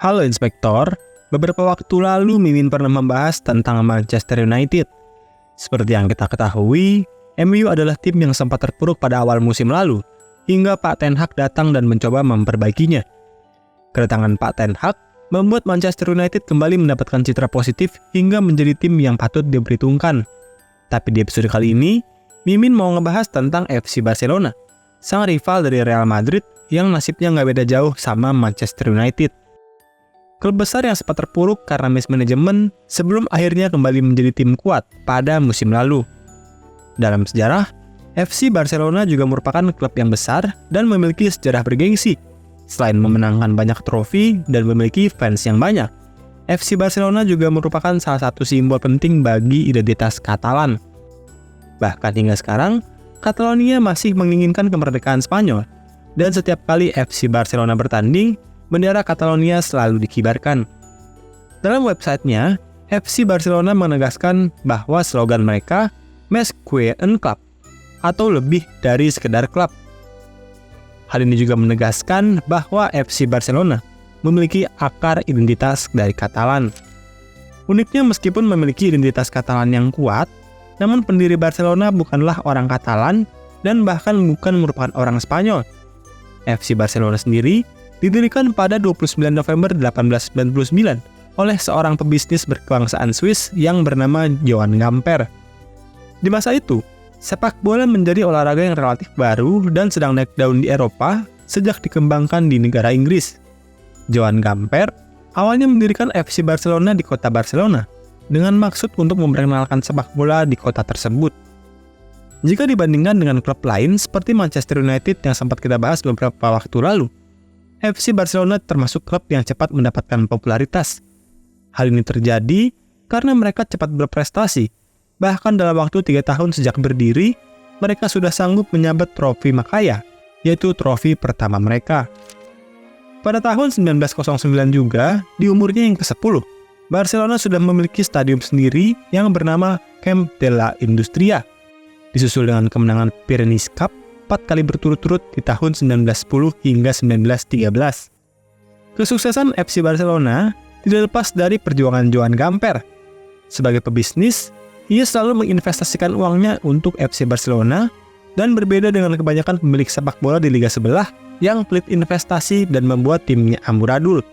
Halo Inspektor, beberapa waktu lalu Mimin pernah membahas tentang Manchester United. Seperti yang kita ketahui, MU adalah tim yang sempat terpuruk pada awal musim lalu, hingga Pak Ten Hag datang dan mencoba memperbaikinya. Kedatangan Pak Ten Hag membuat Manchester United kembali mendapatkan citra positif hingga menjadi tim yang patut diperhitungkan. Tapi di episode kali ini, Mimin mau ngebahas tentang FC Barcelona, sang rival dari Real Madrid yang nasibnya nggak beda jauh sama Manchester United. Klub besar yang sempat terpuruk karena mismanajemen sebelum akhirnya kembali menjadi tim kuat pada musim lalu. Dalam sejarah, FC Barcelona juga merupakan klub yang besar dan memiliki sejarah bergengsi. Selain memenangkan banyak trofi dan memiliki fans yang banyak, FC Barcelona juga merupakan salah satu simbol penting bagi identitas Katalan. Bahkan hingga sekarang, Catalonia masih menginginkan kemerdekaan Spanyol, dan setiap kali FC Barcelona bertanding, bendera Catalonia selalu dikibarkan. Dalam websitenya, FC Barcelona menegaskan bahwa slogan mereka Més que un club, atau lebih dari sekedar klub. Hal ini juga menegaskan bahwa FC Barcelona memiliki akar identitas dari Katalan. Uniknya, meskipun memiliki identitas Katalan yang kuat, namun pendiri Barcelona bukanlah orang Katalan dan bahkan bukan merupakan orang Spanyol. FC Barcelona sendiri didirikan pada 29 November 1899 oleh seorang pebisnis berkebangsaan Swiss yang bernama Johan Gamper. Di masa itu, sepak bola menjadi olahraga yang relatif baru dan sedang naik daun di Eropa sejak dikembangkan di negara Inggris. Johan Gamper awalnya mendirikan FC Barcelona di kota Barcelona dengan maksud untuk memperkenalkan sepak bola di kota tersebut. Jika dibandingkan dengan klub lain seperti Manchester United yang sempat kita bahas beberapa waktu lalu, FC Barcelona termasuk klub yang cepat mendapatkan popularitas. Hal ini terjadi karena mereka cepat berprestasi. Bahkan dalam waktu 3 tahun sejak berdiri, mereka sudah sanggup menyabet trofi Makaya, yaitu trofi pertama mereka. Pada tahun 1909 juga, di umurnya yang ke-10, Barcelona sudah memiliki stadion sendiri yang bernama Camp de la Industria, disusul dengan kemenangan Pyrenees Cup 4 kali berturut-turut di tahun 1910 hingga 1913. Kesuksesan FC Barcelona tidak lepas dari perjuangan Johan Gamper. Sebagai pebisnis, ia selalu menginvestasikan uangnya untuk FC Barcelona dan berbeda dengan kebanyakan pemilik sepak bola di liga sebelah yang pelit investasi dan membuat timnya amburadul.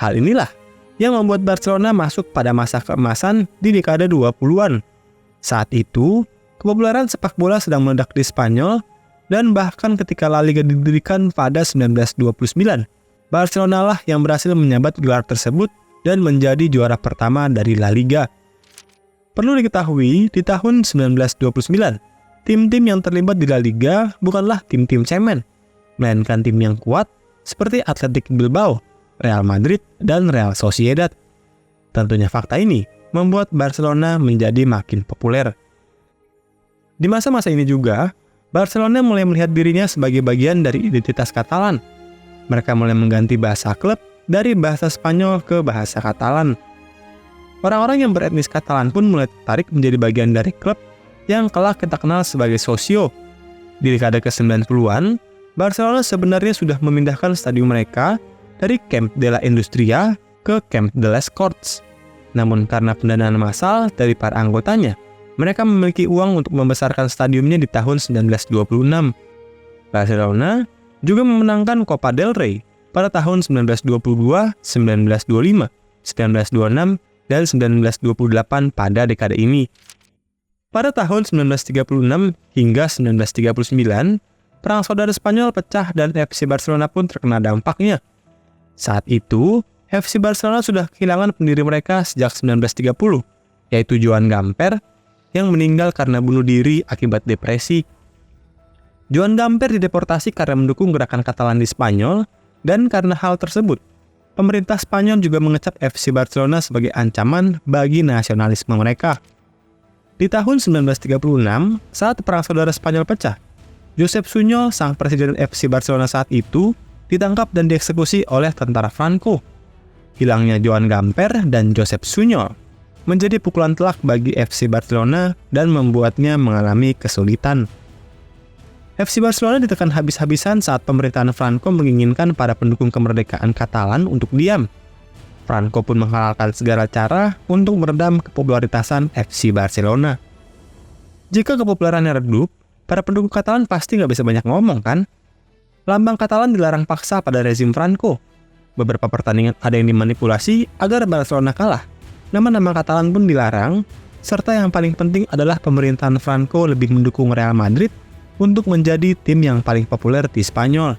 Hal inilah yang membuat Barcelona masuk pada masa keemasan di dekade 20-an. Saat itu, kepopularan sepak bola sedang meledak di Spanyol, dan bahkan ketika La Liga didirikan pada 1929, Barcelona lah yang berhasil menyabet gelar tersebut dan menjadi juara pertama dari La Liga. Perlu diketahui, di tahun 1929, tim-tim yang terlibat di La Liga bukanlah tim-tim cemen, melainkan tim yang kuat seperti Athletic Bilbao, Real Madrid, dan Real Sociedad. Tentunya fakta ini membuat Barcelona menjadi makin populer. Di masa-masa ini juga, Barcelona mulai melihat dirinya sebagai bagian dari identitas Katalan. Mereka mulai mengganti bahasa klub dari bahasa Spanyol ke bahasa Katalan. Orang-orang yang beretnis Katalan pun mulai tertarik menjadi bagian dari klub yang kelak kita kenal sebagai Socio. Di dekade ke-90-an, Barcelona sebenarnya sudah memindahkan stadion mereka dari Camp de la Industria ke Camp de les Corts. Namun karena pendanaan massal dari para anggotanya, mereka memiliki uang untuk membesarkan stadiumnya di tahun 1926. Barcelona juga memenangkan Copa del Rey pada tahun 1922, 1925, 1926, dan 1928 pada dekade ini. Pada tahun 1936 hingga 1939, Perang Saudara Spanyol pecah dan FC Barcelona pun terkena dampaknya. Saat itu, FC Barcelona sudah kehilangan pendiri mereka sejak 1930, yaitu Johan Gamper, yang meninggal karena bunuh diri akibat depresi. Johan Gamper dideportasi karena mendukung gerakan Katalan di Spanyol, dan karena hal tersebut, pemerintah Spanyol juga mengecap FC Barcelona sebagai ancaman bagi nasionalisme mereka. Di tahun 1936, saat Perang Saudara Spanyol pecah, Josep Sunyol, sang presiden FC Barcelona saat itu, ditangkap dan dieksekusi oleh tentara Franco. Hilangnya Johan Gamper dan Josep Sunyol menjadi pukulan telak bagi FC Barcelona dan membuatnya mengalami kesulitan. FC Barcelona ditekan habis-habisan saat pemerintahan Franco menginginkan para pendukung kemerdekaan Katalan untuk diam. Franco pun menghalalkan segala cara untuk meredam kepopularitasan FC Barcelona. Jika kepopularannya redup, para pendukung Katalan pasti nggak bisa banyak ngomong kan? Lambang Katalan dilarang paksa pada rezim Franco. Beberapa pertandingan ada yang dimanipulasi agar Barcelona kalah. Nama-nama Katalan pun dilarang, serta yang paling penting adalah pemerintahan Franco lebih mendukung Real Madrid untuk menjadi tim yang paling populer di Spanyol.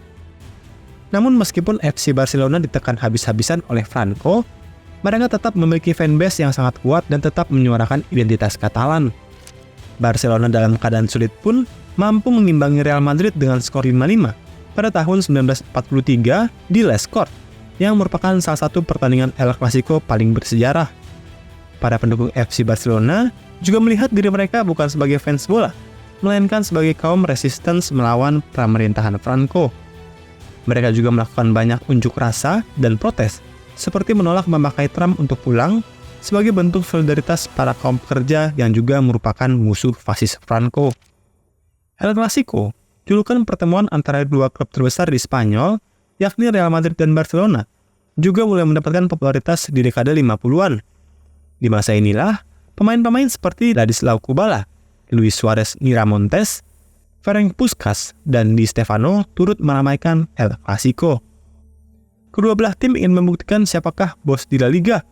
Namun meskipun FC Barcelona ditekan habis-habisan oleh Franco, mereka tetap memiliki fanbase yang sangat kuat dan tetap menyuarakan identitas Katalan. Barcelona dalam keadaan sulit pun mampu mengimbangi Real Madrid dengan skor 5-5 pada tahun 1943 di Les Corts, yang merupakan salah satu pertandingan El Clasico paling bersejarah. Para pendukung FC Barcelona juga melihat diri mereka bukan sebagai fans bola, melainkan sebagai kaum resistance melawan pemerintahan Franco. Mereka juga melakukan banyak unjuk rasa dan protes, seperti menolak memakai tram untuk pulang sebagai bentuk solidaritas para kaum pekerja yang juga merupakan musuh fasis Franco. El Clasico, julukan pertemuan antara dua klub terbesar di Spanyol, yakni Real Madrid dan Barcelona, juga mulai mendapatkan popularitas di dekade 50-an. Di masa inilah, pemain-pemain seperti Ladislau Kubala, Luis Suarez Miramontes, Ferenc Puskás, dan Di Stefano turut meramaikan El Clasico. Kedua belah tim ingin membuktikan siapakah bos di La Liga.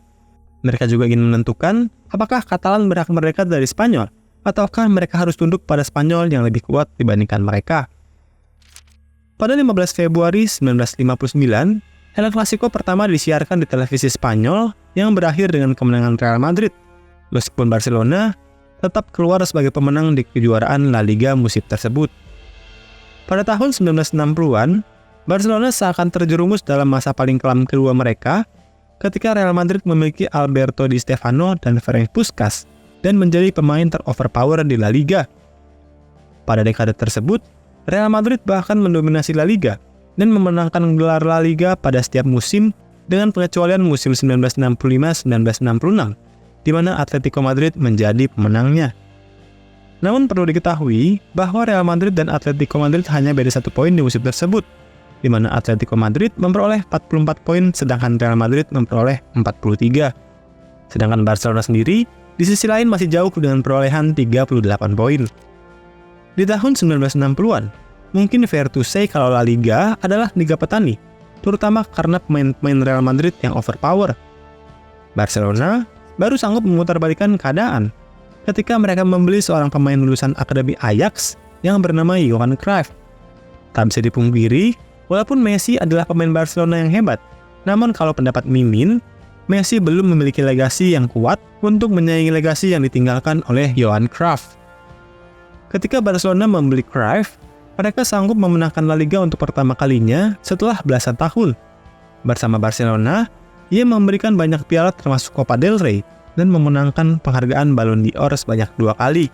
Mereka juga ingin menentukan apakah Katalan berhak merdeka dari Spanyol, ataukah mereka harus tunduk pada Spanyol yang lebih kuat dibandingkan mereka. Pada 15 Februari 1959, El Clasico pertama disiarkan di televisi Spanyol yang berakhir dengan kemenangan Real Madrid, meskipun Barcelona tetap keluar sebagai pemenang di kejuaraan La Liga musim tersebut. Pada tahun 1960-an, Barcelona seakan terjerumus dalam masa paling kelam kedua mereka ketika Real Madrid memiliki Alberto Di Stefano dan Ferenc Puskás dan menjadi pemain teroverpower di La Liga. Pada dekade tersebut, Real Madrid bahkan mendominasi La Liga dan memenangkan gelar La Liga pada setiap musim dengan pengecualian musim 1965-1966, di mana Atletico Madrid menjadi pemenangnya. Namun perlu diketahui bahwa Real Madrid dan Atletico Madrid hanya beda 1 poin di musim tersebut, di mana Atletico Madrid memperoleh 44 poin sedangkan Real Madrid memperoleh 43. Sedangkan Barcelona sendiri di sisi lain masih jauh dengan perolehan 38 poin. Di tahun 1960-an, mungkin fair to say kalau La Liga adalah liga petani, terutama karena pemain-pemain Real Madrid yang overpower. Barcelona baru sanggup memutarbalikkan keadaan ketika mereka membeli seorang pemain lulusan Akademi Ajax yang bernama Johan Cruyff. Tak bisa dipungkiri, walaupun Messi adalah pemain Barcelona yang hebat, namun kalau pendapat Mimin, Messi belum memiliki legasi yang kuat untuk menyaingi legasi yang ditinggalkan oleh Johan Cruyff. Ketika Barcelona membeli Cruyff, mereka sanggup memenangkan La Liga untuk pertama kalinya setelah belasan tahun. Bersama Barcelona, ia memberikan banyak piala termasuk Copa del Rey dan memenangkan penghargaan Ballon d'Or sebanyak 2 kali.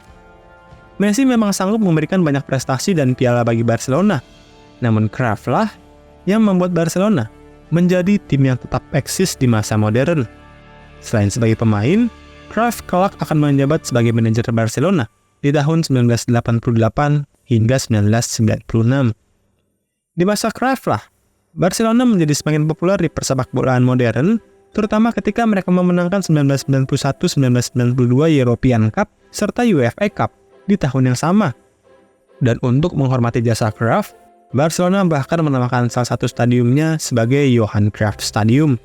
Messi memang sanggup memberikan banyak prestasi dan piala bagi Barcelona, namun Cruyff lah yang membuat Barcelona menjadi tim yang tetap eksis di masa modern. Selain sebagai pemain, Cruyff kelak akan menjabat sebagai manajer Barcelona di tahun 1988 hingga 1996. Di masa Cruyff lah, Barcelona menjadi semakin populer di persepak bolaan modern, terutama ketika mereka memenangkan 1991-1992 European Cup serta UEFA Cup di tahun yang sama. Dan untuk menghormati jasa Cruyff, Barcelona bahkan menamakan salah satu stadiumnya sebagai Johan Cruyff Stadium.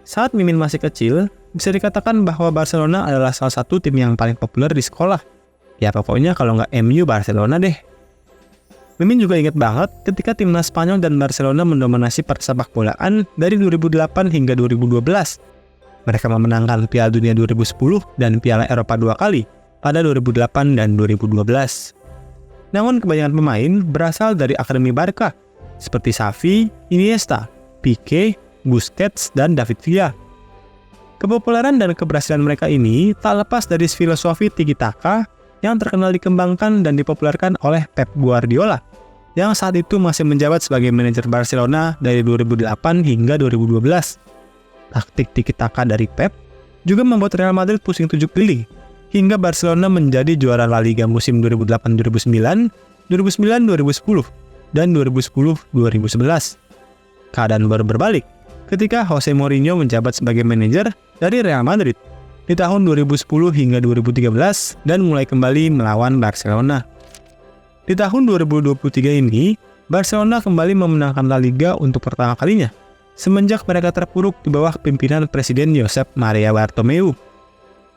Saat Mimin masih kecil, bisa dikatakan bahwa Barcelona adalah salah satu tim yang paling populer di sekolah. Ya pokoknya kalau nggak MU, Barcelona deh. Mimin juga ingat banget ketika timnas Spanyol dan Barcelona mendominasi persepak bolaan dari 2008 hingga 2012. Mereka memenangkan Piala Dunia 2010 dan Piala Eropa 2 kali pada 2008 dan 2012. Namun kebanyakan pemain berasal dari Akademi Barca, seperti Xavi, Iniesta, Piqué, Busquets, dan David Villa. Kepopuleran dan keberhasilan mereka ini tak lepas dari filosofi tiki-taka yang terkenal dikembangkan dan dipopulerkan oleh Pep Guardiola, yang saat itu masih menjabat sebagai manajer Barcelona dari 2008 hingga 2012. Taktik tiki-taka dari Pep juga membuat Real Madrid pusing 7 keliling, hingga Barcelona menjadi juara La Liga musim 2008-2009 2009-2010, dan 2010-2011. Keadaan baru berbalik ketika Jose Mourinho menjabat sebagai manajer dari Real Madrid di tahun 2010 hingga 2013 dan mulai kembali melawan Barcelona. Di tahun 2023 ini, Barcelona kembali memenangkan La Liga untuk pertama kalinya semenjak mereka terpuruk di bawah pimpinan Presiden Josep Maria Bartomeu.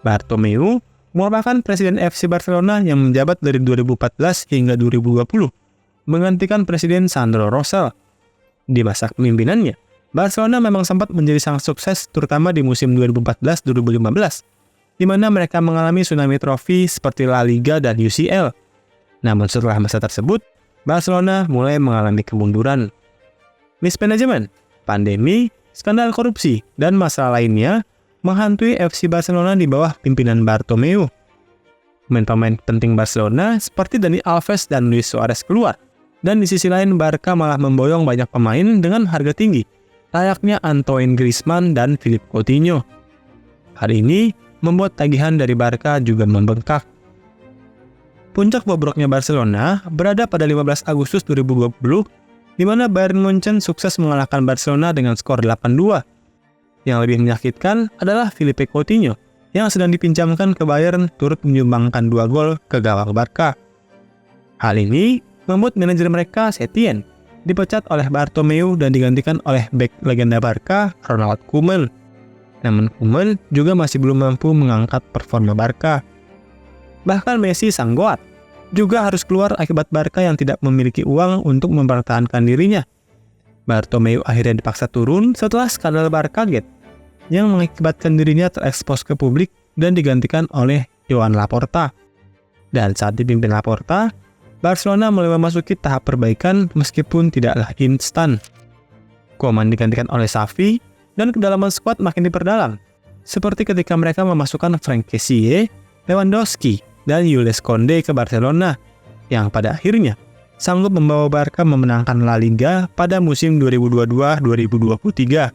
Bartomeu merupakan Presiden FC Barcelona yang menjabat dari 2014 hingga 2020, menggantikan Presiden Sandro Rosell. Di masa kepemimpinannya, Barcelona memang sempat menjadi sangat sukses terutama di musim 2014-2015, di mana mereka mengalami tsunami trofi seperti La Liga dan UCL. Namun setelah masa tersebut, Barcelona mulai mengalami kemunduran. Mismanagement, pandemi, skandal korupsi, dan masalah lainnya menghantui FC Barcelona di bawah pimpinan Bartomeu. Pemain-pemain penting Barcelona seperti Dani Alves dan Luis Suarez keluar, dan di sisi lain Barca malah memboyong banyak pemain dengan harga tinggi, layaknya Antoine Griezmann dan Philippe Coutinho. Hal ini membuat tagihan dari Barca juga membengkak. Puncak bobroknya Barcelona berada pada 15 Agustus 2020, di mana Bayern Munchen sukses mengalahkan Barcelona dengan skor 8-2. Yang lebih menyakitkan adalah Philippe Coutinho, yang sedang dipinjamkan ke Bayern turut menyumbangkan 2 gol ke gawang Barca. Hal ini membuat manajer mereka, Setien, dipecat oleh Bartomeu dan digantikan oleh bek legenda Barca, Ronald Koeman. Namun Koeman juga masih belum mampu mengangkat performa Barca. Bahkan Messi sang goat juga harus keluar akibat Barca yang tidak memiliki uang untuk mempertahankan dirinya. Bartomeu akhirnya dipaksa turun setelah skandal Barca Gate yang mengakibatkan dirinya terekspos ke publik dan digantikan oleh Joan Laporta. Dan saat dipimpin Laporta, Barcelona mulai memasuki tahap perbaikan meskipun tidaklah instan. Koeman digantikan oleh Xavi dan kedalaman skuad makin diperdalam, seperti ketika mereka memasukkan Franck Kessié, Lewandowski, dan Jules Koundé ke Barcelona, yang pada akhirnya sanggup membawa Barca memenangkan La Liga pada musim 2022-2023.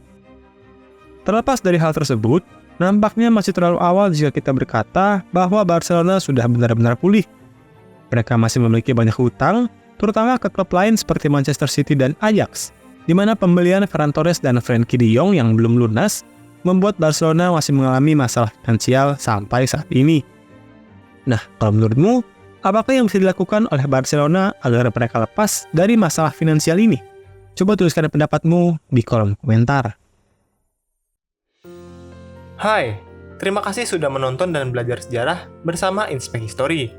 Terlepas dari hal tersebut, nampaknya masih terlalu awal jika kita berkata bahwa Barcelona sudah benar-benar pulih. Mereka masih memiliki banyak hutang, terutama ke klub lain seperti Manchester City dan Ajax, di mana pembelian Ferran Torres dan Frenkie de Jong yang belum lunas membuat Barcelona masih mengalami masalah finansial sampai saat ini. Nah, kalau menurutmu, apakah yang bisa dilakukan oleh Barcelona agar mereka lepas dari masalah finansial ini? Coba tuliskan pendapatmu di kolom komentar. Hai, terima kasih sudah menonton dan belajar sejarah bersama Inspek History.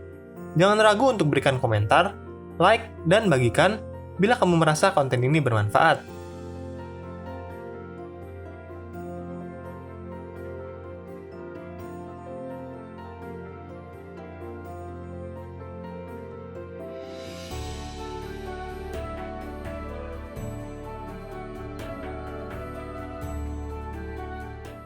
Jangan ragu untuk berikan komentar, like, dan bagikan bila kamu merasa konten ini bermanfaat.